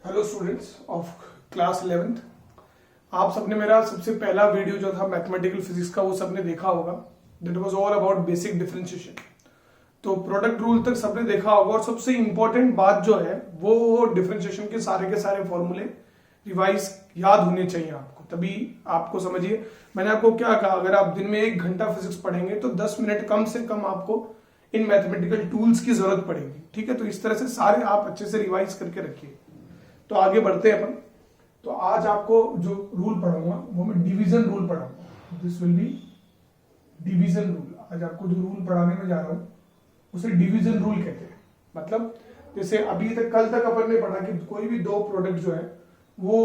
Hello students of class 11th। आप सबने मेरा सबसे पहला वीडियो जो था मैथमेटिकल फिजिक्स का वो सबने देखा होगा। That was all about basic differentiation. तो प्रोडक्ट रूल तक सबने देखा होगा और सबसे इंपॉर्टेंट बात जो है वो डिफरेंशिएशन के सारे फॉर्मूले रिवाइज याद होने चाहिए आपको, तभी आपको समझिए। मैंने आपको क्या कहा, अगर आप दिन में 1 घंटा फिजिक्स पढ़ेंगे तो 10 मिनट कम से कम आपको इन मैथमेटिकल टूल्स की जरूरत पड़ेगी। ठीक है, तो इस तरह से सारे आप अच्छे से रिवाइज करके रखिए। तो आगे बढ़ते हैं अपन। तो आज आपको जो रूल पढ़ाऊंगा वो मैं डिवीजन रूल पढ़ाऊंगा। This will B division rule. आज आपको जो रूल पढ़ाने में जा रहा हूं उसे डिवीजन रूल कहते हैं। मतलब जैसे अभी तक कल तक अपन ने पढ़ा कि कोई भी दो प्रोडक्ट जो है वो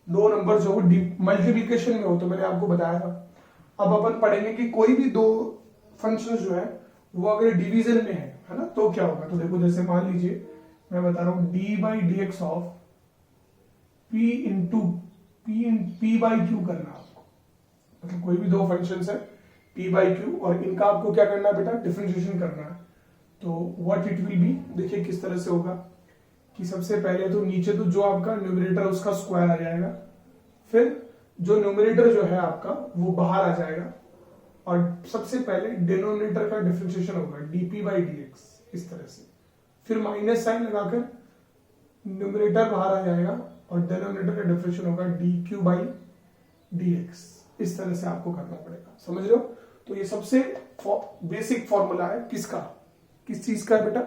दो नंबर जो मल्टीप्लीकेशन में हो, तो मैंने आपको बताया था। अब अपन पढ़ेंगे कि कोई भी दो फंक्शन जो है वो अगर डिवीजन में है ना, तो क्या होगा। तो देखो, जैसे मान लीजिए मैं बता रहा हूं D by d x of P into P by Q करना आपको। मतलब कोई भी दो फंक्शंस है पी बाई क्यू और इनका आपको क्या करना है बेटा, डिफरेंशिएशन करना है। तो व्हाट इट विल बी, देखिए किस तरह से होगा कि सबसे पहले तो नीचे तो जो आपका न्यूमरेटर उसका स्क्वायर आ जाएगा, फिर जो न्यूमरेटर जो है आपका वो बाहर आ जाएगा और सबसे पहले डिनोमिनेटर का डिफरेंशिएशन होगा डीपी बाई डी एक्स, इस तरह से। फिर माइनस साइन लगाकर न्यूमरेटर बाहर आ जाएगा और डिनोमिनेटर का डिफरेंशिएशन होगा D Q by d x. इस तरह से आपको करना पड़ेगा, समझ रहे हो। तो ये सबसे बेसिक फॉर्मूला है किसका, किस चीज का है बेटा,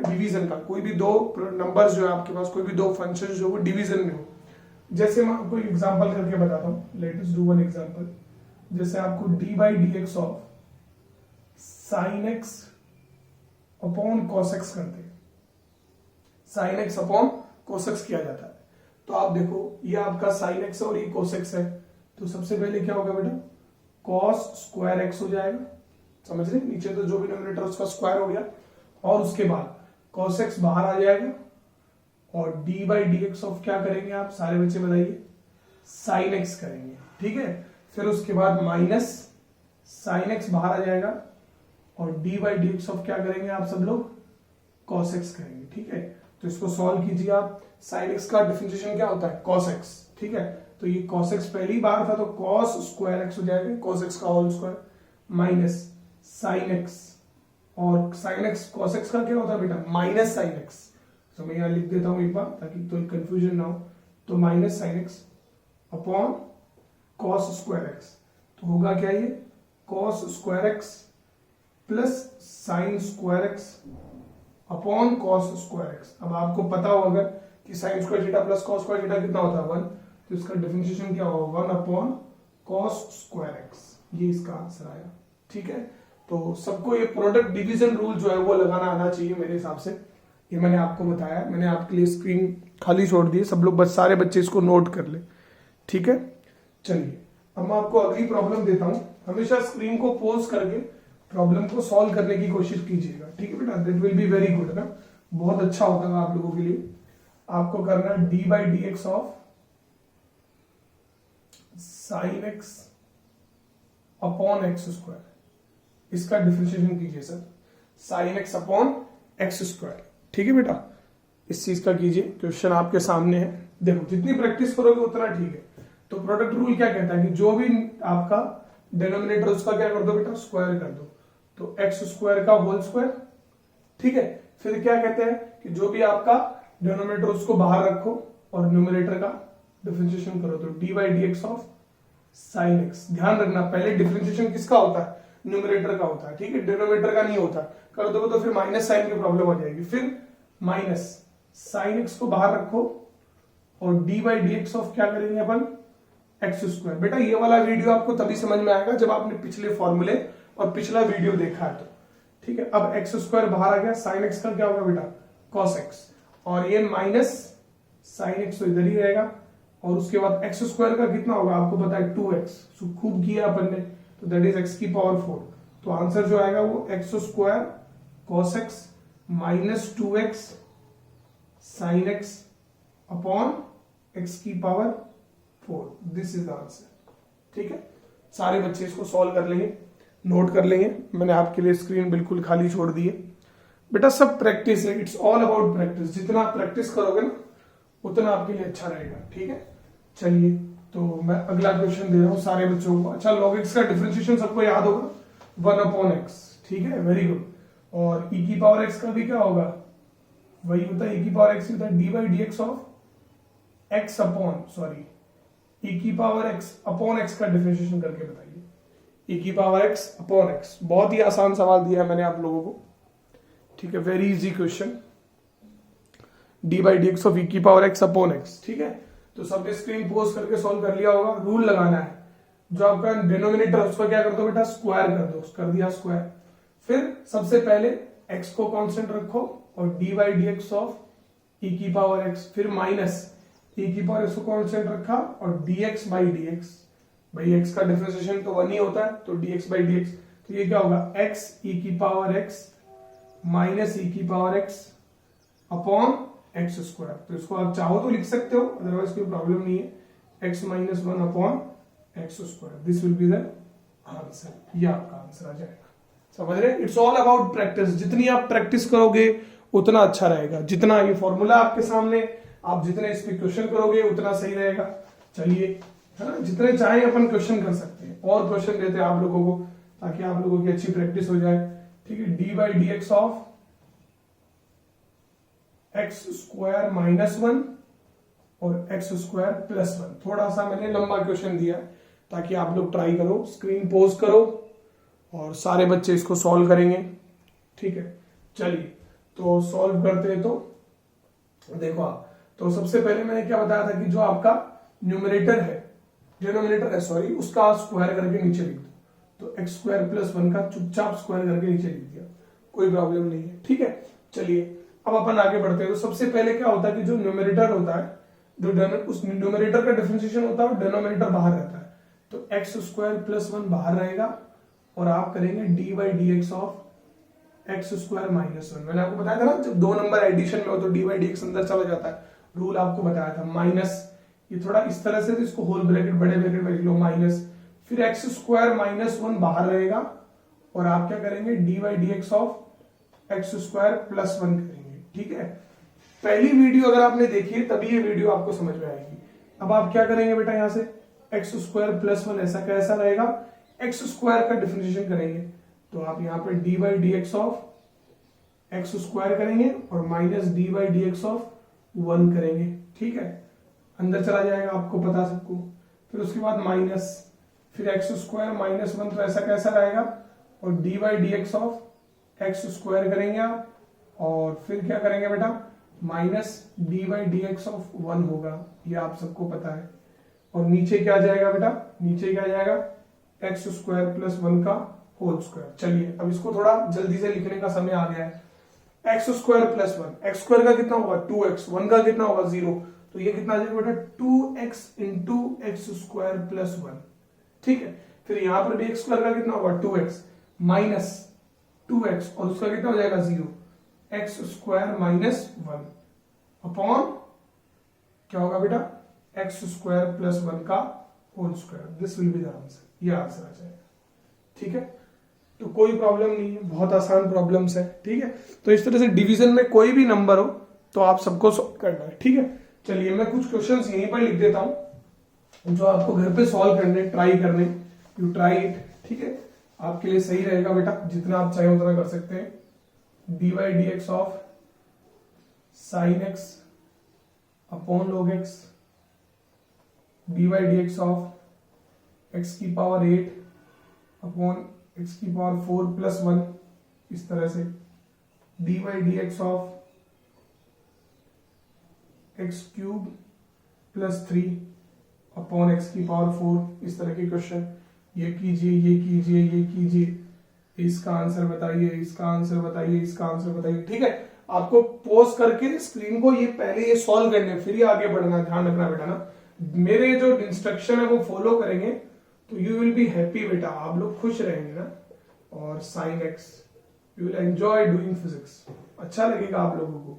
डिवीजन का। कोई भी दो नंबर जो है आपके पास, कोई भी दो फंक्शन जो वो डिवीजन में हो। जैसे मैं आपको एग्जांपल करके बताता हूं, let us do one example. जैसे आपको D by d x of sign x upon cos x करते हैं, sign x upon cos x किया जाता है। तो आप देखो ये आपका साइन एक्स और ये कॉस एक्स है, तो सबसे पहले क्या होगा बेटा, कॉस स्क्वायर एक्स हो जाएगा। समझ रहे, नीचे तो जो भी न्यूमरेटर उसका स्क्वायर हो गया और उसके बाद कॉस एक्स बाहर आ जाएगा और D by d x of क्या करेंगे आप सारे बच्चे बताइए, साइन एक्स करेंगे। ठीक है, फिर उसके बाद माइनस साइन एक्स बाहर आ जाएगा और D by d x of क्या करेंगे आप सब लोग, कॉस एक्स करेंगे। ठीक है, तो इसको सॉल्व कीजिए आप। साइन एक्स का डिफरेंशिएशन क्या होता है, कॉस एक्स। ठीक है, तो ये कॉस एक्स पहली बार था तो कॉस स्क्वायर एक्स हो जाएगा, कॉस एक्स का whole square minus sine x, और साइन एक्स कॉस एक्स का क्या होता है बेटा, माइनस साइन एक्स। तो मैं यहां लिख देता हूं एक बार ताकि तो कंफ्यूजन ना हो। तो minus sine x upon cos square x, तो होगा क्या ये, cos square x plus sine square x upon cos square x. अब आपको पता हो अगर कि sine square theta plus cos square theta कितना होता है 1, तो इसका डिफरेंशिएशन क्या होगा 1 अपॉन कॉस स्क्वायर एक्स। ये इसका आंसर आया। ठीक है, तो सबको ये प्रोडक्ट डिवीजन रूल जो है वो लगाना आना चाहिए मेरे हिसाब से। ये मैंने आपको बताया, मैंने आपके लिए स्क्रीन खाली छोड़ दी, सब लोग बस सारे बच्चे इसको नोट कर ले। ठीक है, चलिए अब मैं आपको अगली प्रॉब्लम देता हूं। हमेशा स्क्रीन को पॉज करके प्रॉब्लम को सॉल्व करने की कोशिश कीजिएगा। ठीक है बेटा, that will be very good ना, बहुत अच्छा होता है आप लोगों के लिए। आपको करना है D by d x of sign x upon x square, इसका डिफरेंशिएशन कीजिए sir, sign x upon x square. ठीक है बेटा, इस चीज का कीजिए, क्वेश्चन आपके सामने है। देखो जितनी प्रैक्टिस करोगे उतना ठीक है। तो प्रोडक्ट रूल क्या कहता है कि जो भी आपका डिनोमिनेटर उसका क्या कर दो बेटा, स्क्वायर कर दो। तो एक्स स्क्वायर का होल स्क्वायर। ठीक है, फिर क्या कहते हैं कि जो भी आपका डिनोमिनेटर उसको बाहर रखो और न्यूमरेटर का डिफरेंशिएशन करो। तो d by d x of sine x. ध्यान रखना पहले डिफरेंशिएशन किसका होता है, न्यूमरेटर का होता है। ठीक है, डिनोमिनेटर का नहीं होता। कर दोगे तो फिर माइनस साइन की प्रॉब्लम हो जाएगी। फिर माइनस साइन एक्स को बाहर रखो और D by d x of क्या करेंगे अपन, एक्स स्क्वायर। बेटा ये वाला वीडियो आपको तभी समझ में आएगा जब आपने पिछले फॉर्मूले और पिछला वीडियो देखा है तो। ठीक है, अब एक्स स्क्वायर बाहर आ गया, साइन एक्स का क्या होगा बेटा, कॉस एक्स, और ये माइनस साइन एक्स तो इधर ही रहेगा और उसके बाद एक्स स्क्वायर का कितना होगा आपको पता है 2x। खूब किया अपन ने, तो दैट इज एक्स की पावर 4। तो आंसर जो आएगा वो x square cos x minus 2x sine x upon x की power 4। This is the answer. ठीक है, सारे बच्चे इसको सॉल्व कर लेंगे, नोट कर लेंगे। मैंने आपके लिए स्क्रीन बिल्कुल खाली छोड़ दी है। बेटा सब प्रैक्टिस है, इट्स ऑल अबाउट प्रैक्टिस। जितना आप प्रैक्टिस करोगे ना उतना आपके लिए अच्छा रहेगा। ठीक है, चलिए तो मैं अगला क्वेश्चन दे रहा हूं सारे बच्चों को। अच्छा, log x का डिफरेंशिएशन सबको याद होगा, 1/x। ठीक है, वेरी गुड। और e की पावर x का भी क्या होगा, वही होता है e की पावर x होता है dy dx of x upon sorry e की पावर x अपॉन x का डिफरेंशिएशन करके बताइए। e की पावर x अपॉन x, बहुत ही आसान सवाल दिया है मैंने आप लोगों को। ठीक है, very easy question, dy dx of e की पावर x अपॉन x। ठीक है, तो सबने स्क्रीन पोज करके सॉल्व कर लिया होगा। रूल लगाना है, जो आपका डिनोमिनेटर उसका क्या कर दो बेटा, स्क्वायर कर दो। कर दिया स्क्वायर। फिर सबसे पहले x को कांस्टेंट रखो और dy dx ऑफ e की पावर x, फिर माइनस e की पावर x को कांस्टेंट रखा और dx बाई dx। भाई x का डिफरेंशिएशन तो 1 ही होता है, तो dx बाई dx, तो ये क्या होगा, x e की पावर x माइनस e की power x upon x square. तो इसको आप चाहो तो लिख सकते हो, अदरवाइज कोई प्रॉब्लम नहीं है। x minus 1 upon x square, this will be the answer. ये आपका आंसर आ जाएगा। समझ रहे, इट्स ऑल अबाउट प्रैक्टिस। जितनी आप प्रैक्टिस करोगे उतना अच्छा रहेगा। जितना ये फॉर्मूला आपके सामने, आप जितने इस पे क्वेश्चन करोगे उतना सही रहेगा। चलिए, है ना, जितने चाहे अपन क्वेश्चन कर सकते हैं, और क्वेश्चन देते हैं आप लोगों को, ताकि आप लोगों की अच्छी प्रैक्टिस हो जाए। ठीक है, D by d x of x square minus 1 और एक्स स्क्वायर प्लस 1। थोड़ा सा मैंने लंबा क्वेश्चन दिया ताकि आप लोग ट्राई करो, स्क्रीन पोज करो और सारे बच्चे इसको सॉल्व करेंगे। ठीक है, चलिए तो सॉल्व करते हैं। तो देखो आप, तो सबसे पहले मैंने क्या बताया था कि जो आपका न्यूमरेटर है, डिनोमिनेटर है सॉरी, उसका स्क्वायर करके नीचे लिख दो। तो एक्स स्क्वायर प्लस 1 का चुपचाप स्क्वायर करके नीचे लिख दिया, कोई प्रॉब्लम नहीं है। ठीक है, चलिए अब अपन आगे बढ़ते हैं। तो सबसे पहले क्या होता है कि जो न्यूमरेटर होता है, जो उस न्यूमरेटर का डिफरेंशिएशन होता है, डिनोमिनेटर बाहर रहता है। तो एक्स स्क्वायर प्लस 1 बाहर रहेगा और आप करेंगे D by d x of x square minus 1। मैंने आपको बताया था ना, जब दो नंबर एडिशन में हो तो डी बाई डी एक्स अंदर चला जाता है। रूल आपको बताया था। माइनस, ये थोड़ा इस तरह से, तो इसको होल ब्रैकेट बड़े ब्रैकेट में लिख लो, माइनस, फिर एक्स स्क्वायर माइनस 1 बाहर रहेगा और आप क्या करेंगे, D by d x of x square plus 1 करेंगे। ठीक है, पहली वीडियो अगर आपने देखी है तभी ये वीडियो आपको समझ में आएगी। अब आप क्या करेंगे बेटा, यहां से एक्स स्क्वायर प्लस 1 ऐसा कैसा रहेगा, एक्स स्क्वायर का डिफरेंशिएशन करेंगे। तो आप यहाँ पे D by d x of x square करेंगे और minus D by d x of 1 करेंगे। ठीक है, अंदर चला जाएगा, आपको पता सबको। फिर उसके बाद माइनस, फिर एक्स स्क्वायर माइनस 1, तो ऐसा कैसा रहेगा, और D by d x of x square करेंगे आप, और फिर क्या करेंगे बेटा, minus D by d x of 1 होगा, ये आप सबको पता है। और नीचे क्या जाएगा बेटा, नीचे क्या जाएगा, एक्स स्क्वायर प्लस 1 का होल स्क्वायर। चलिए अब इसको थोड़ा जल्दी से लिखने का समय आ गया है। X square plus 1, x square का कितना होगा 2x, 1 का कितना होगा 0, तो ये कितना आ जाएगा बेटा 2x into x square plus 1। ठीक है, फिर यहां पर भी एक्स स्क्वायर का कितना होगा 2x माइनस 2x और उसका कितना हो जाएगा 0, एक्स स्क्वायर माइनस 1 अपॉन क्या होगा बेटा, एक्स स्क्वायर प्लस 1 का whole square. This will be the answer, ये आंसर आ जाएगा। ठीक है, तो कोई प्रॉब्लम नहीं है, बहुत आसान प्रॉब्लम्स है। ठीक है, तो इस तरह से डिवीजन में कोई भी नंबर हो तो आप सबको सॉल्व करना है। ठीक है, चलिए मैं कुछ क्वेश्चंस यहीं पर लिख देता हूं जो आपको घर पे सॉल्व करने, ट्राई करने, यू ट्राई इट। ठीक है, आपके लिए सही रहेगा बेटा, जितना आप चाहे उतना कर सकते हैं। D by d x of sign x upon log x, D by d x of x की पावर 8 अपॉन एक्स की पावर 4 प्लस 1, इस तरह से। D by d x of x cube plus 3 upon x की power 4, इस तरह के question. ये कीजिए, ये कीजिए, ये कीजिए, इसका आंसर बताइए, इसका आंसर बताइए, इसका आंसर बताइए। ठीक है, आपको पॉज करके स्क्रीन को ये पहले ये सॉल्व करने, फिर ही आगे बढ़ना, ध्यान रखना बेटा ना। मेरे जो इंस्ट्रक्शन है वो फॉलो करेंगे तो यू विल बी हैप्पी बेटा, आप लोग खुश रहेंगे ना। और sine x, you will enjoy doing physics, अच्छा लगेगा आप लोगों को।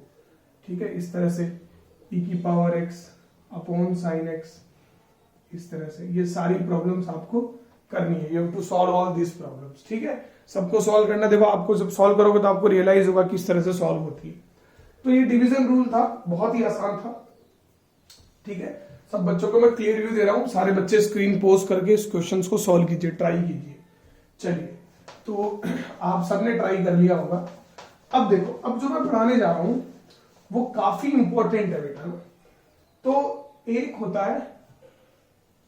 ठीक है, इस तरह से e की power x upon sine x, इस तरह से ये सारी प्रॉब्लम्स आपको करनी है। You have to solve all this problems. ठीक है, सबको सॉल्व करना। देखो आपको जब सॉल्व करोगे तो आपको रियलाइज होगा किस तरह से सॉल्व होती है। तो ये डिवीजन रूल था, बहुत ही आसान था। ठीक है, सब बच्चों को मैं क्लियर व्यू दे रहा हूं, सारे बच्चे स्क्रीन पोज करके इस क्वेश्चंस को सॉल्व कीजिए, ट्राई कीजिए। चलिए, तो आप सबने ट्राई कर लिया होगा। अब देखो, अब जो मैं पढ़ाने जा रहा हूं वो काफी इंपॉर्टेंट है बेटा ना। तो एक होता है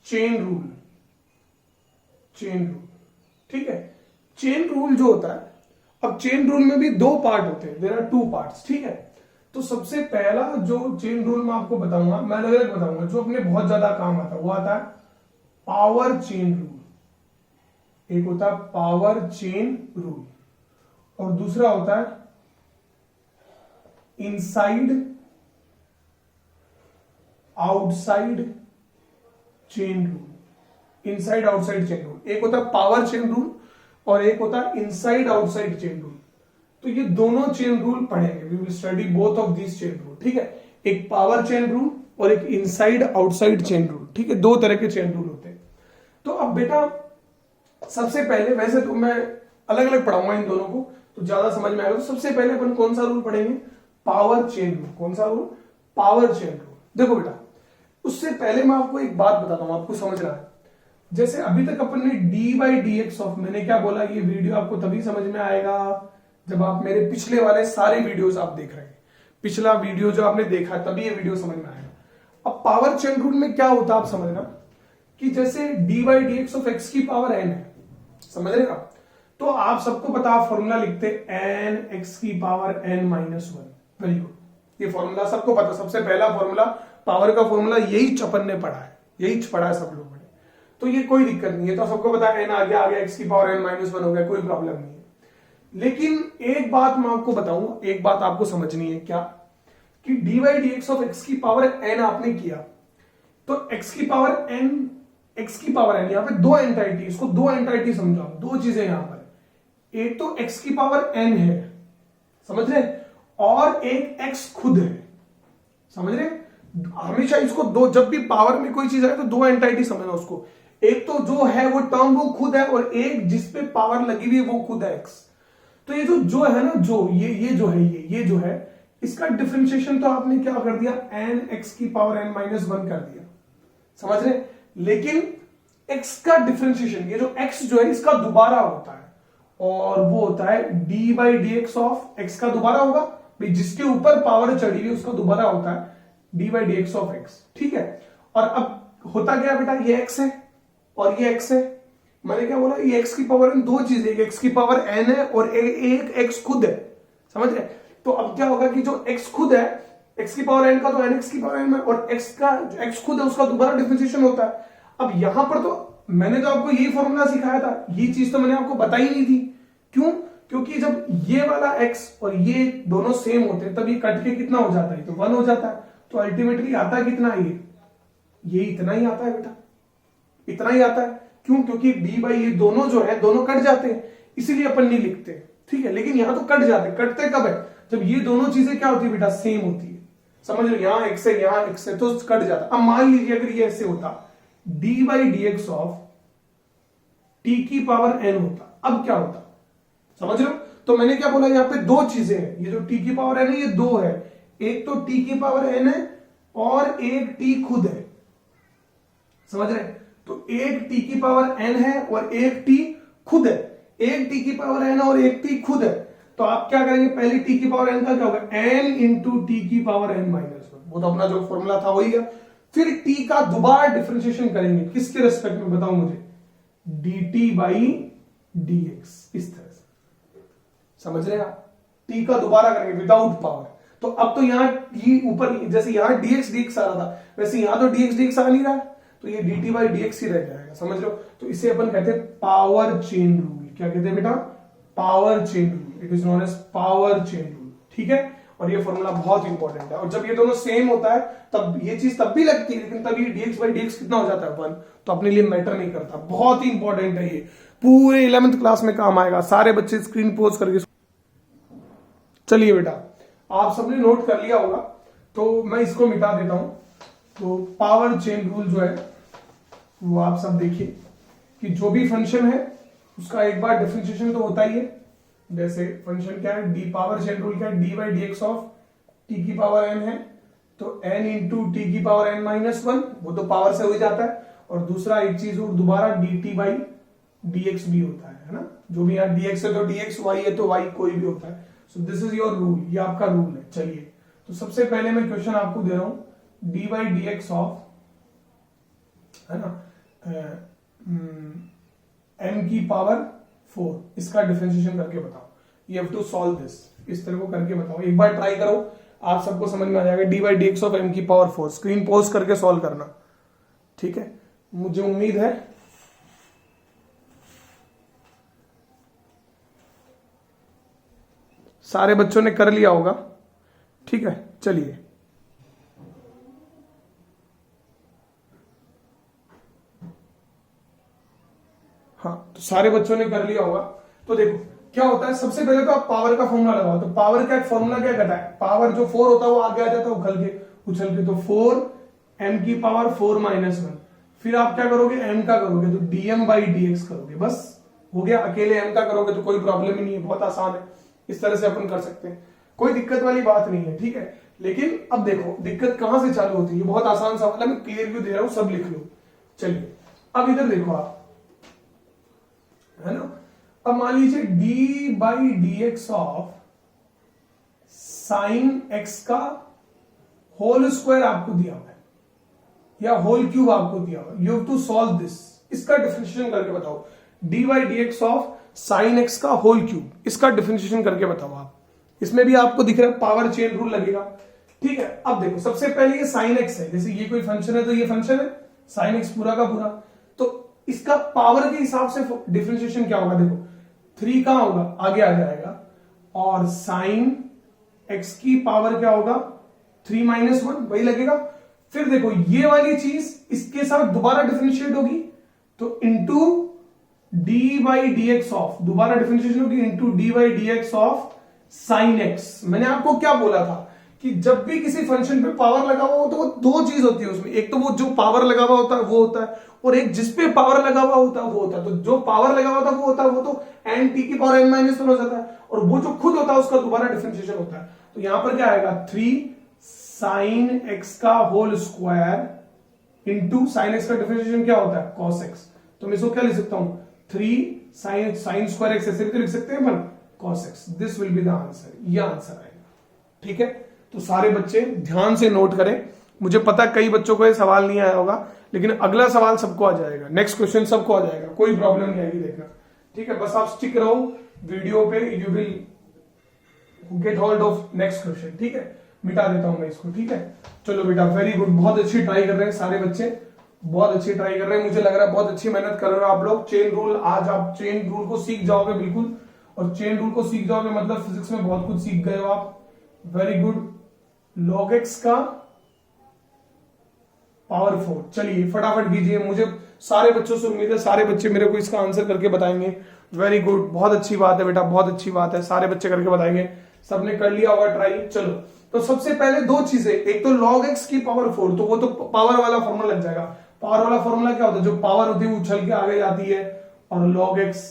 चेन रूल, चेन रूल, ठीक है। चेन रूल जो होता है, अब चेन रूल में भी दो पार्ट होते हैं, देयर आर टू पार्ट्स, ठीक है। तो सबसे पहला जो चेन रूल मैं आपको बताऊंगा, मैं अलग अलग बताऊंगा, जो अपने बहुत ज्यादा काम आता है वो आता है पावर चेन रूल। एक होता है पावर चेन रूल और दूसरा होता है inside outside chain rule. Inside outside chain rule, एक होता है पावर चेन रूल और एक होता है इनसाइड आउटसाइड चेन रूल। तो ये दोनों चेन रूल पढ़ेंगे, we will study both of this chain rule, ठीक है। एक पावर चेन रूल और एक इनसाइड आउटसाइड चेन रूल, ठीक है। दो तरह के चेन रूल होते हैं। तो अब बेटा सबसे पहले, वैसे तो मैं अलग अलग पढ़ाऊंगा इन दोनों को तो ज्यादा समझ में आएगा। तो सबसे पहले अपन कौन सा रूल पढ़ेंगे? Power chain rule. कौन सा रूल? Power chain rule. देखो बेटा, उससे पहले मैं आपको एक बात बताता हूं, आपको समझना है। जैसे अभी तक अपन ने D by d x of, मैंने क्या बोला, ये वीडियो आपको तभी समझ में आएगा जब आप मेरे पिछले वाले सारे वीडियोस आप देख रहे हैं। पिछला वीडियो जो आपने देखा तभी ये वीडियो समझ में आएगा। अब पावर चेन रूल में क्या होता है आप समझना, कि जैसे D by d x of x की पावर एन है, समझ रहे आप? तो आप सबको पता, फॉर्मूला लिखते एन एक्स की power n minus one. Very good, ये फॉर्मूला सबको पता। सबसे पहला फॉर्मूला, पावर का फॉर्मूला, यही चपन ने पढ़ा है, यही पढ़ा है सब लोगों ने। तो ये कोई दिक्कत नहीं है, तो सबको पता है एन आ गया एक्स की पावर एन माइनस वन हो गया, कोई प्रॉब्लम नहीं है। लेकिन एक बात मैं आपको बताऊंगा, एक बात आपको समझनी है, क्या कि D by d x of x की पावर एन आपने किया, तो एक्स की पावर एन, एक्स की पावर एन, यहां पे दो एंटाइटी, इसको दो एंटाइटी समझाओ, दो चीजें यहां पर। एक तो एक्स की पावर एन है, समझ रहे, और एक एक्स खुद है, समझ रहे। हमेशा इसको दो, जब भी पावर में कोई चीज आए तो दो एंटाइटी समझना उसको। एक तो जो है वो टर्म वो खुद है, और एक जिसपे पावर लगी हुई है वो खुद है एक्स। तो ये जो है ना, जो ये जो है, ये जो है, इसका डिफरेंशिएशन तो आपने क्या कर दिया, एन एक्स की पावर एन माइनस वन कर दिया, समझ रहे। लेकिन x का डिफरेंशिएशन, ये जो x जो है इसका दोबारा होता है, और वो होता है d by d x of x का दोबारा होगा भाई, जिसके ऊपर पावर चढ़ी हुई उसका दोबारा होता है d by d x of x, ठीक है। और अब होता क्या बेटा, ये x है और ये x है। मैंने क्या बोला, ये x की पावर n, दो चीजें, एक x की पावर n है और एक x खुद है, समझ रहे। तो अब क्या होगा कि जो x खुद है, x की पावर n का तो n x की पावर n में, और x का जो x खुद है उसका दोबारा डिफरेंशिएशन होता है। अब यहां पर तो मैंने तो आपको यही फॉर्मूला सिखाया था, ये चीज तो मैंने आपको बताई नहीं थी। क्यों? क्योंकि जब ये वाला x और ये दोनों सेम होते हैं तब ये कट के कितना हो जाता है, तो 1 हो जाता है। तो अल्टीमेटली आता है कितना, ये इतना ही आता है बेटा, इतना ही आता है। क्यों? क्योंकि d बाई ये दोनों जो है, दोनों कट जाते हैं, इसीलिए अपन नहीं लिखते, ठीक है। लेकिन यहां तो कट जाते, कटते कब है, जब ये दोनों चीजें क्या होती है बेटा, सेम होती है, समझ लो। यहां x है, यहां x है, तो कट जाता। अब मान लीजिए अगर ये ऐसे होता, d by d x of t की पावर n होता, अब क्या होता, समझ लो। तो मैंने क्या बोला, यहां पे दो चीजें हैं, ये जो t की पावर n है ये दो है, एक तो t की पावर n है और एक t खुद है, समझ रहे। तो एक t की पावर n है और एक t खुद है, एक t की पावर n और एक t खुद है। तो आप क्या करेंगे, पहले t की पावर n का क्या होगा, n इंटू टी की पावर n माइनस वन, वो तो अपना जो फॉर्मूला था वही है। फिर t का दोबारा डिफरेंशिएशन करेंगे, किसके रेस्पेक्ट में बताओ मुझे, dt बाई dx, इस तरह से, समझ रहे आप। t का दोबारा करेंगे विदाउट पावर। तो अब तो यहां t ऊपर, जैसे यहां dx आ रहा था, वैसे यहां तो dx आ नहीं रहा, तो ये dt बाई dx ही रह जाएगा, समझ लो। तो इसे अपन कहते हैं पावर चेन रूल। क्या कहते हैं बेटा, power chain rule, it is known as power chain rule, ठीक है। और ये फॉर्मूला बहुत इंपॉर्टेंट है, और जब ये दोनों सेम होता है तब ये चीज तब भी लगती है, लेकिन तब ये dx बाई dx कितना हो जाता है, 1, तो अपने लिए मैटर नहीं करता। बहुत ही इंपॉर्टेंट है ये, पूरे 11th क्लास में काम आएगा। सारे बच्चे स्क्रीन पोज करके, चलिए बेटा, आप सबने नोट कर लिया होगा, तो मैं इसको मिटा देता हूं। तो पावर चेन रूल जो है वो आप सब देखिए, कि जो भी फंक्शन है उसका एक बार डिफरेंशिएशन तो होता ही है। जैसे फंक्शन क्या है, डी, पावर चेन रूल क्या है, D by d x of T की पावर n है, तो n इंटू टी की पावर n माइनस वन, वो तो पावर से हो ही जाता है। और दूसरा एक चीज और दोबारा dt बाई dx भी होता है ना, जो भी यहाँ dx है तो dx, y है तो y, कोई भी होता है। So this is your rule, ये आपका रूल है। चलिए तो सबसे पहले मैं क्वेश्चन आपको दे रहा हूं dy बाई dx ऑफ, है ना, m की पावर 4, इसका डिफरेंशिएशन करके बताओ। You have to solve this, इस तरह को करके बताओ। एक बार ट्राई करो, आप सबको समझ में आ जाएगा। D by d x of m की पावर 4, स्क्रीन पॉज करके सॉल्व करना, ठीक है। मुझे उम्मीद है सारे बच्चों ने कर लिया होगा, ठीक है। चलिए हाँ, तो सारे बच्चों ने कर लिया होगा। तो देखो क्या होता है, सबसे पहले तो आप पावर का फॉर्मूला लगाओ। तो पावर का फॉर्मूला क्या कहता है, पावर जो 4 होता है वो आगे आ जाता है उछल के। तो 4 m की पावर 4 माइनस 1, फिर आप क्या करोगे, m का करोगे तो dm बाई dx करोगे, बस हो गया। अकेले m का करोगे तो कोई प्रॉब्लम ही नहीं है, बहुत आसान है। इस तरह से अपन कर सकते हैं, कोई दिक्कत वाली बात नहीं है, ठीक है। लेकिन अब देखो दिक्कत कहां से चालू होती है, बहुत आसान सवाल है, मैं क्लियर व्यू दे रहा हूं, सब लिख लो। चलिए अब इधर देखो आप, है ना। अब मान लीजिए d by d x of sine x का होल स्क्वायर आपको दिया हुआ है या होल क्यूब आपको दिया हुआ है। You have to solve this, इसका डिफरेंशिएशन करके बताओ। d by d x of sine x का होल क्यूब, इसका डिफरेंशिएशन करके बताओ आप। इसमें भी आपको दिख रहा है पावर चेन रूल लगेगा, ठीक है। अब देखो सबसे पहले ये साइन x है, जैसे ये कोई फंक्शन है तो ये फंक्शन है साइन x पूरा का पूरा, तो इसका पावर के हिसाब से डिफरेंशिएशन क्या होगा, देखो 3 कहां होगा, आगे आ जाएगा, और साइन x की पावर क्या होगा 3 माइनस 1, वही लगेगा। फिर देखो ये वाली चीज इसके साथ दोबारा डिफरेंशिएट होगी, तो into D by d x of, दोबारा डिफरेंशिएशन होगी into D by d x of sine x. मैंने आपको क्या बोला था कि जब भी किसी फंक्शन पे पावर लगा हुआ हो तो वो दो चीज होती है उसमें, एक तो वो जो पावर लगा हुआ होता है वो होता है, और एक जिस पे पावर लगा हुआ होता है वो होता है। तो जो पावर लगा हुआ होता है वो होता है, वो तो एन टी की पावर एन माइनस वन हो जाता है, और वो जो खुद होता है उसका दोबारा डिफरेंशिएशन होता है। तो यहां पर क्या आएगा 3 साइन एक्स का whole square into sine x का डिफरेंशिएशन क्या होता है कॉस एक्स। तो मैं इसको क्या लिख सकता हूं 3 साइन स्क्वायर एक्स, ऐसे भी लिख सकते हैं अपन cos x। This will be the answer, यह आंसर आएगा, ठीक है। तो सारे बच्चे ध्यान से नोट करें, मुझे पता कई बच्चों को ये सवाल नहीं आया होगा, लेकिन अगला सवाल सबको आ जाएगा, नेक्स्ट क्वेश्चन सबको आ जाएगा, कोई प्रॉब्लम नहीं आएगी, देखना, ठीक है। बस आप स्टिक रहो वीडियो पे, you will get hold of next question, ठीक है। मिटा देता हूं मैं इसको, ठीक है। चलो बेटा, वेरी गुड, बहुत अच्छी ट्राई कर रहे हैं सारे बच्चे, बहुत अच्छी ट्राई कर रहे हैं। मुझे लग रहा है बहुत अच्छी मेहनत कर रहे हो आप लोग। चेन रूल, आज आप चेन रूल को सीख जाओगे बिल्कुल, और चेन रूल को सीख जाओगे मतलब फिजिक्स में बहुत कुछ सीख गए हो आप, वेरी गुड। log x का पावर 4, चलिए फटाफट कीजिए, मुझे सारे बच्चों से उम्मीद है सारे बच्चे मेरे को इसका आंसर करके बताएंगे। वेरी गुड, बहुत अच्छी बात है बेटा, बहुत अच्छी बात है, सारे बच्चे करके बताएंगे। सबने कर लिया होगा ट्राई। चलो तो सबसे पहले दो चीजें, एक तो log x की पावर 4, तो वो तो पावर वाला फॉर्मूला लग जाएगा। पावर वाला फॉर्मूला क्या होता है, जो पावर होती है वो उछल के आगे जाती है, और log x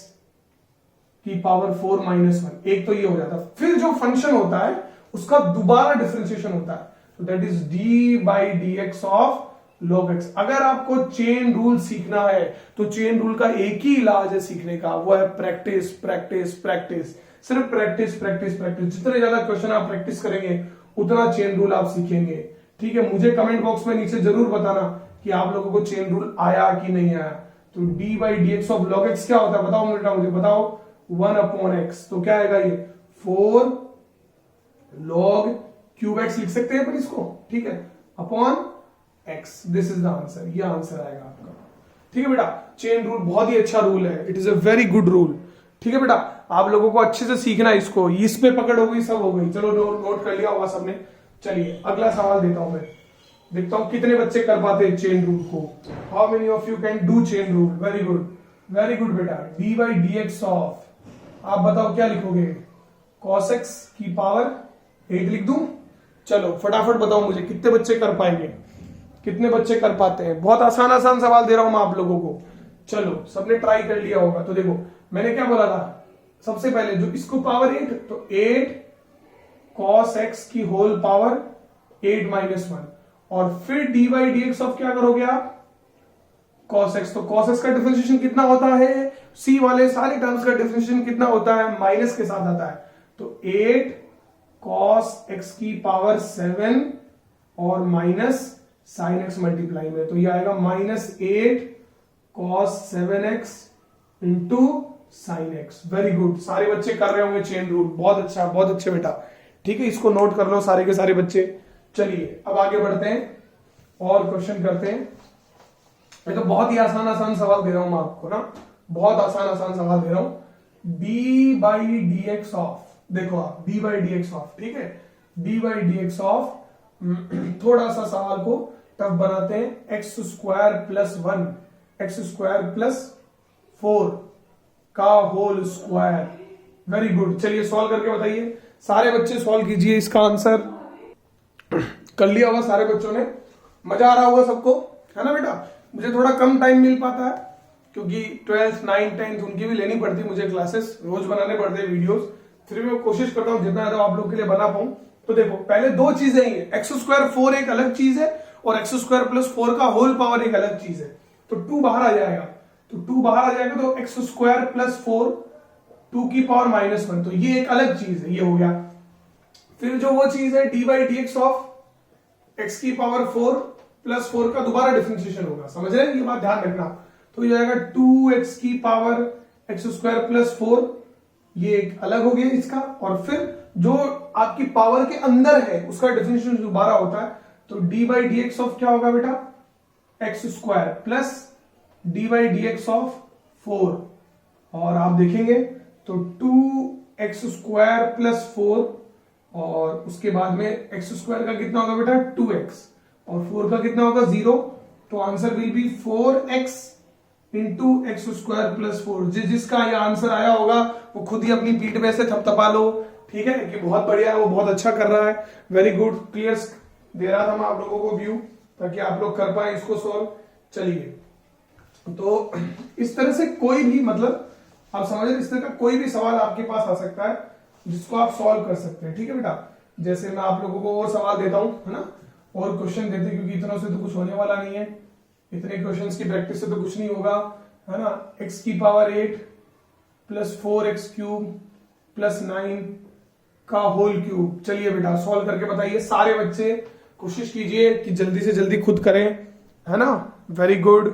की पावर 4 माइनस 1, एक तो ये हो जाता है। फिर जो फंक्शन होता है उसका दोबारा डिफरेंशिएशन होता है, तो that is D by d x of log x। अगर आपको चेन रूल सीखना है तो चेन रूल का एक ही इलाज है सीखने का, वो है प्रैक्टिस प्रैक्टिस प्रैक्टिस, सिर्फ प्रैक्टिस प्रैक्टिस प्रैक्टिस। जितने ज्यादा क्वेश्चन आप प्रैक्टिस करेंगे उतना चेन रूल आप सीखेंगे, ठीक है। मुझे कमेंट बॉक्स में नीचे जरूर बताना कि आप लोगों को चेन रूल आया कि नहीं आया। तो d by d x of log x क्या होता है बताओ बेटा, मुझे बताओ, 1 अपॉन एक्स, तो क्या आएगा ये 4 log क्यूब एक्स लिख सकते हैं अपन इसको, ठीक है, upon x. This is the answer, ये आंसर आएगा आपका, ठीक है बेटा। चेन रूल बहुत ही अच्छा रूल है, it is a very good rule, ठीक है बेटा। आप लोगों को अच्छे से सीखना है इसको, इस पे पकड़ हो गई, सब हो गई। चलो नोट कर लिया होगा सबने। चलिए अगला सवाल देता हूं मैं, देखता हूं कितने बच्चे कर पाते हैं चेन रूल को। How many of you can do chain rule, very good, very good बेटा। D by d x of, आप बताओ क्या लिखोगे, cos x की पावर 8 लिख दूं। चलो फटाफट बताओ मुझे कितने बच्चे कर पाएंगे, कितने बच्चे कर पाते हैं। बहुत आसान आसान सवाल दे रहा हूं मैं आप लोगों को। चलो सबने ट्राई कर लिया होगा। तो देखो मैंने क्या बोला था, सबसे पहले जो इसको पावर 8, तो 8 cos x की होल पावर 8 माइनस 1, और फिर D by d x of क्या करोगे आप, cos x। तो cos x का डिफरेंशिएशन कितना होता है, c वाले सारे टर्म्स का डिफरेंशिएशन कितना होता है, माइनस के साथ आता है। तो 8 cos x की पावर 7 और माइनस sin x मल्टीप्लाई में, तो ये आएगा -8 cos 7x into sin x। Very good, सारे बच्चे कर रहे होंगे चेन रूल, बहुत अच्छा, बहुत अच्छे बेटा। ठीक है, इसको नोट कर लो सारे के सारे बच्चे। चलिए अब आगे बढ़ते हैं और क्वेश्चन करते हैं। मैं तो बहुत ही आसान आसान सवाल दे रहा हूं मैं आपको ना, बहुत आसान आसान सवाल दे रहा हूं। D by d x of, देखो आप D by d x of, ठीक है, D by d x of, थोड़ा सा सवाल को टफ बनाते हैं। X square plus 1 x square plus 4 का होल स्क्वायर। वेरी गुड, चलिए सॉल्व करके बताइए, सारे बच्चे सॉल्व कीजिए। इसका आंसर कर लिया होगा सारे बच्चों ने, मजा आ रहा होगा सबको, है ना बेटा। मुझे थोड़ा कम टाइम मिल पाता है क्योंकि 12th 9th 10th उनकी भी लेनी पड़ती है मुझे क्लासेस, रोज बनाने पड़ते हैं वीडियोस, फिर मैं कोशिश करता हूं जितना ज्यादा आप लोग के लिए बना पाऊं। तो देखो पहले दो चीजें ही है, एक्स स्क्वायर 4 एक अलग चीज है और एक्स स्क्वायर प्लस 4 का होल पावर एक अलग चीज है। तो 2 बाहर आ जाएगा, तो 2 बाहर आ जाएगा, तो एक्स स्क्वायर प्लस 4 2 की पावर -1, तो ये एक अलग चीज है, ये हो गया। फिर जो वो चीज है D by d x of x की पावर 4 प्लस 4 का दोबारा डिफरेंशिएशन होगा, समझ रहे हैं, ये बात ध्यान रखना। तो ये आएगा 2x की पावर एक्स स्क्वायर प्लस 4, ये एक अलग हो गया इसका। और फिर जो आपकी पावर के अंदर है उसका डिफरेंशिएशन दोबारा होता है, तो d by d x of क्या होगा बेटा, x square plus d by d x of 4, और आप देखेंगे तो 2x स्क्वायर प्लस 4, और उसके बाद में एक्स स्क्वायर का कितना होगा बेटा 2x, और 4 का कितना होगा 0, तो answer will be 4x into x square plus 4। जिसका ये आंसर आया होगा वो खुद ही अपनी पीठ में से थपथपा लो, ठीक है, कि बहुत बढ़िया है, वो बहुत अच्छा कर रहा है, वेरी गुड। क्लियर दे रहा था मैं आप लोगों को व्यू, ताकि आप लोग कर पाए इसको सॉल्व। चलिए, तो इस तरह से कोई भी, मतलब आप समझ, इस तरह का कोई भी सवाल आपके पास आ सकता है जिसको आप सॉल्व कर सकते हैं, ठीक है बेटा। जैसे मैं आप लोगों को और सवाल देता हूं, है ना, और क्वेश्चन देते, क्योंकि इतनों से तो कुछ होने वाला नहीं है, इतने क्वेश्चंस की प्रैक्टिस से तो कुछ नहीं होगा, है ना। x की power 8 plus 4x cube plus 9 का होल क्यूब। चलिए बेटा सॉल्व करके बताइए, सारे बच्चे कोशिश कीजिए कि जल्दी से जल्दी खुद करें, है ना। वेरी गुड,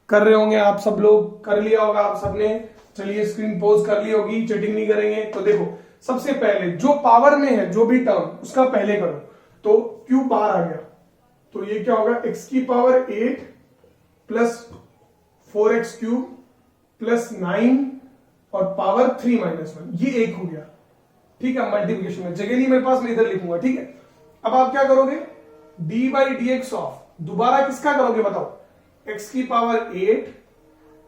कर रहे होंगे आप सब लोग, कर लिया होगा आप सबने। चलिए स्क्रीन पोज कर ली होगी, चीटिंग नहीं करेंगे। तो देखो सबसे पहले जो पावर में है जो भी टर्म उसका पहले करो, तो क्यूब बाहर आ गया, तो ये क्या होगा, x की power 8 plus 4x cube plus 9 और पावर 3 माइनस 1, ये एक हो गया, ठीक है। मल्टीप्लिकेशन में जगह नहीं मेरे पास, मैं इधर लिखूंगा, ठीक है। अब आप क्या करोगे, D by d x of, दोबारा किसका करोगे बताओ, x की power 8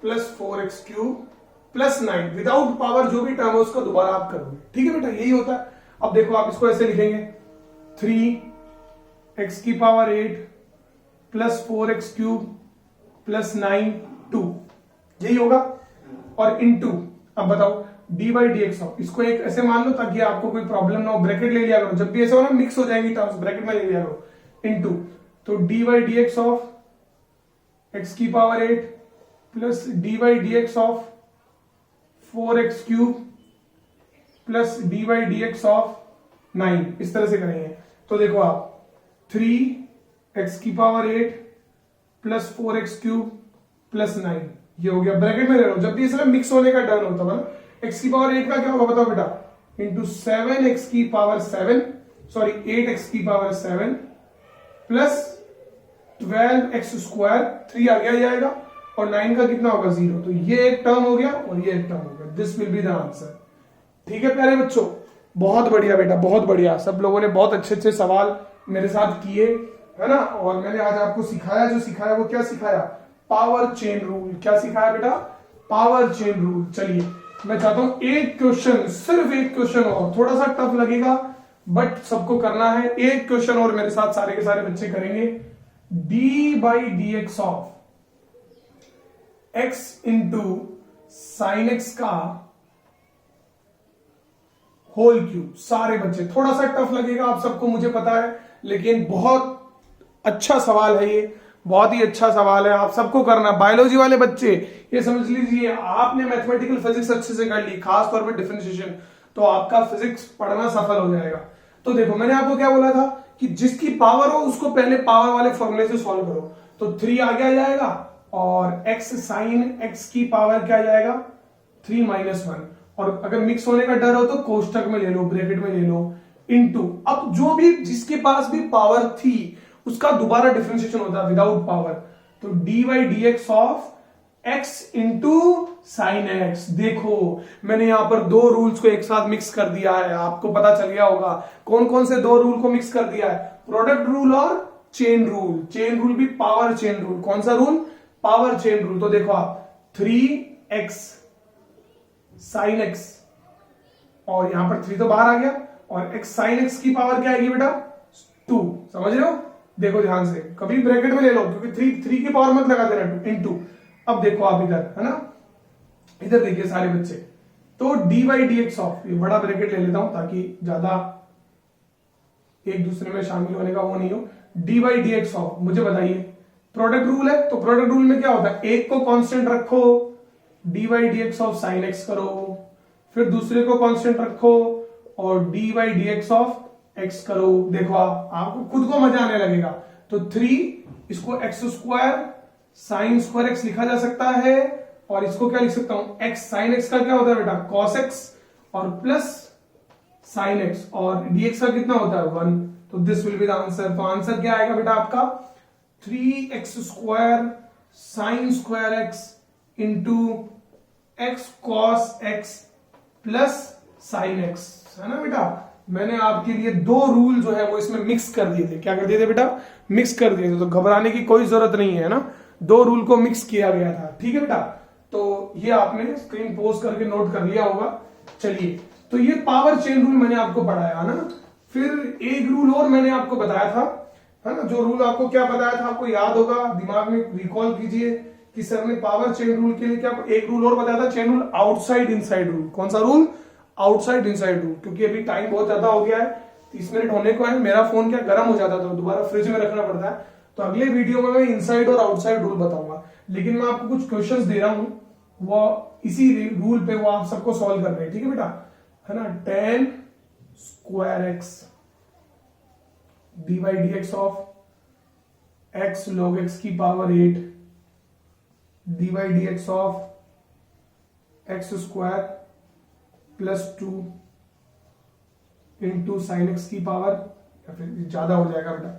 plus 4x cube plus 9, without power जो भी टर्म है उसका दोबारा आप करोगे, ठीक है बेटा, यही होता है। अब देखो आप इसको ऐसे लिखेंगे, 3x की power 8 plus 4x cube plus 9 2, यही होगा, और इनटू, अब बताओ D by d x of, इसको एक ऐसे मान लो ताकि आपको कोई प्रॉब्लम ना हो, ब्रैकेट ले लिया करो, जब भी ऐसे हो ना मिक्स हो जाएंगी टर्म्स, ब्रैकेट में ले लिया करो, इनटू, तो d by d x of x की power 8 plus d by d x of 4x cube plus d by d x of 9, इस तरह से करेंगे। तो देखो आप 3x की power 8 plus 4x cube plus 9, ये हो गया, ब्रैकेट में ले लो, जब भी इसमें मिक्स होने का टर्न होता है ना। x की पावर 8 का क्या होगा बताओ बेटा, इंटू 7x की पावर 7, सॉरी 8x की पावर 7 प्लस 12x स्क्वायर, 3 आ गया, ये आएगा, और 9 का कितना होगा 0, तो ये एक टर्म हो गया और ये एक टर्म हो गया, this will be the answer. ठीक है प्यारे बच्चों, बहुत बढ़िया बेटा, बहुत बढ़िया, सब लोगों ने बहुत अच्छे अच्छे सवाल मेरे साथ किए, है ना। और मैंने आज आपको सिखाया, जो सिखाया वो क्या सिखाया, पावर चेन रूल। क्या सिखाया बेटा, पावर चेन रूल। चलिए मैं चाहता हूं एक क्वेश्चन, सिर्फ एक क्वेश्चन और, थोड़ा सा टफ लगेगा बट सबको करना है, एक क्वेश्चन और मेरे साथ सारे के सारे बच्चे करेंगे। D by d x of x into sine x का होल क्यूब, सारे बच्चे। थोड़ा सा टफ लगेगा आप सबको, मुझे पता है, लेकिन बहुत अच्छा सवाल है ये, बहुत ही अच्छा सवाल है, आप सबको करना। बायोलॉजी वाले बच्चे ये समझ लीजिए, आपने मैथमेटिकल फिजिक्स अच्छे से कर ली, खास तौर पे डिफरेंशिएशन, तो आपका फिजिक्स पढ़ना सफल हो जाएगा। तो देखो मैंने आपको क्या बोला था कि जिसकी पावर हो उसको पहले पावर वाले फॉर्मूले से सॉल्व करो। तो 3 आगे आ जाएगा और x साइन x की पावर क्या आ जाएगा 3 - 1, और अगर मिक्स होने का डर हो तो कोष्टक में ले लो, ब्रैकेट में ले लो, इनटू, अब जो भी जिसके पास भी पावर थी उसका दोबारा डिफरेंशिएशन होता है विदाउट पावर, तो dy/dx of x into sine x। देखो मैंने यहां पर दो रूल्स को एक साथ मिक्स कर दिया है, आपको पता चल गया होगा कौन कौन से दो रूल को मिक्स कर दिया है, प्रोडक्ट रूल और चेन रूल। चेन रूल भी पावर चेन रूल, कौन सा रूल, पावर चेन रूल। तो देखो आप 3x साइन x, और यहां पर 3 तो बाहर आ गया, और x साइन x की पावर क्या आएगी बेटा 2, समझ रहे हो। देखो ध्यान से, कभी ब्रैकेट में ले लो क्योंकि 3 की पावर मत लगा देना, 2 इंटू। अब देखो आप इधर, है ना, इधर देखिए सारे बच्चे, तो dy/dx ऑफ, ये बड़ा ब्रैकेट ले लेता हूं ताकि ज्यादा एक दूसरे में शामिल होने का वो नहीं हो, dy/dx ऑफ, मुझे बताइए प्रोडक्ट रूल है, तो प्रोडक्ट रूल में क्या होता है, एक को कांस्टेंट रखो, dy/dx ऑफ साइन x करो, फिर दूसरे को कांस्टेंट रखो और dy/dx ऑफ x करो। देखो आपको खुद को मजा आने लगेगा। तो 3, इसको x² साइन स्क्वायर x लिखा जा सकता है, और इसको क्या लिख सकता हूं, x साइन x का क्या होता है बेटा cos x, और प्लस साइन x, और dx का कितना होता है 1, तो this will be the answer. तो आंसर क्या आएगा बेटा आपका 3x² sine square x into x cos x plus sign x, है ना बेटा। मैंने आपके लिए दो रूल जो है वो इसमें मिक्स कर दिए थे। क्या कर दिए थे बेटा, मिक्स कर दिए थे, तो घबराने की कोई जरूरत नहीं है ना, दो रूल को मिक्स किया गया था, ठीक है बेटा। तो ये आपने स्क्रीन पोज करके नोट कर लिया होगा। चलिए, तो ये पावर चेन रूल मैंने आपको पढ़ाया ना। फिर एक रूल और मैंने आपको बताया था, है ना, जो रूल आपको क्या बताया था, आपको याद होगा, दिमाग में रिकॉल कीजिए कि सर ने पावर चेन रूल के लिए क्या एक रूल और बताया था, chain rule outside inside rule. कौन सा रूल, आउटसाइड इनसाइड रूल। क्योंकि अभी टाइम बहुत ज्यादा हो गया है, 30 मिनट होने को है, मेरा फोन क्या गर्म हो जाता था, तो दोबारा फ्रिज में रखना पड़ता है। तो अगले वीडियो में मैं इनसाइड और आउटसाइड रूल बताऊंगा, लेकिन मैं आपको कुछ क्वेश्चंस दे रहा हूं, वो इसी रूल पे वो आप सबको सॉल्व करना है, ठीक है बेटा, है ना। tan square x dy/dx of x log x की power 8 dy/dx of x² plus 2 into sine x की पावर, या फिर ज्यादा हो जाएगा बेटा,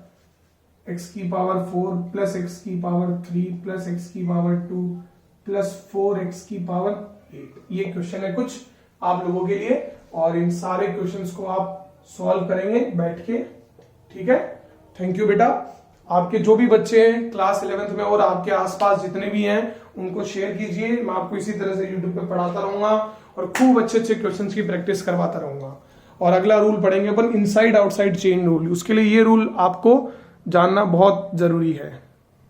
x की पावर 4 प्लस x की पावर 3 प्लस x की पावर 2 प्लस 4x की पावर 8। ये क्वेश्चन है कुछ आप लोगों के लिए, और इन सारे क्वेश्चंस को आप सॉल्व करेंगे बैठ के, ठीक है। थैंक यू बेटा। आपके जो भी बच्चे हैं क्लास 11th में और आपके आसपास जितने भी हैं उनको शेयर कीजिए। मैं आपको इसी तरह से यूट्यूब पे पढ़ाता रहूंगा और खूब अच्छे अच्छे क्वेश्चंस की प्रैक्टिस करवाता रहूंगा। और अगला रूल पढ़ेंगे अपन इनसाइड आउटसाइड चेन रूल, उसके लिए ये रूल आपको जानना बहुत जरूरी है।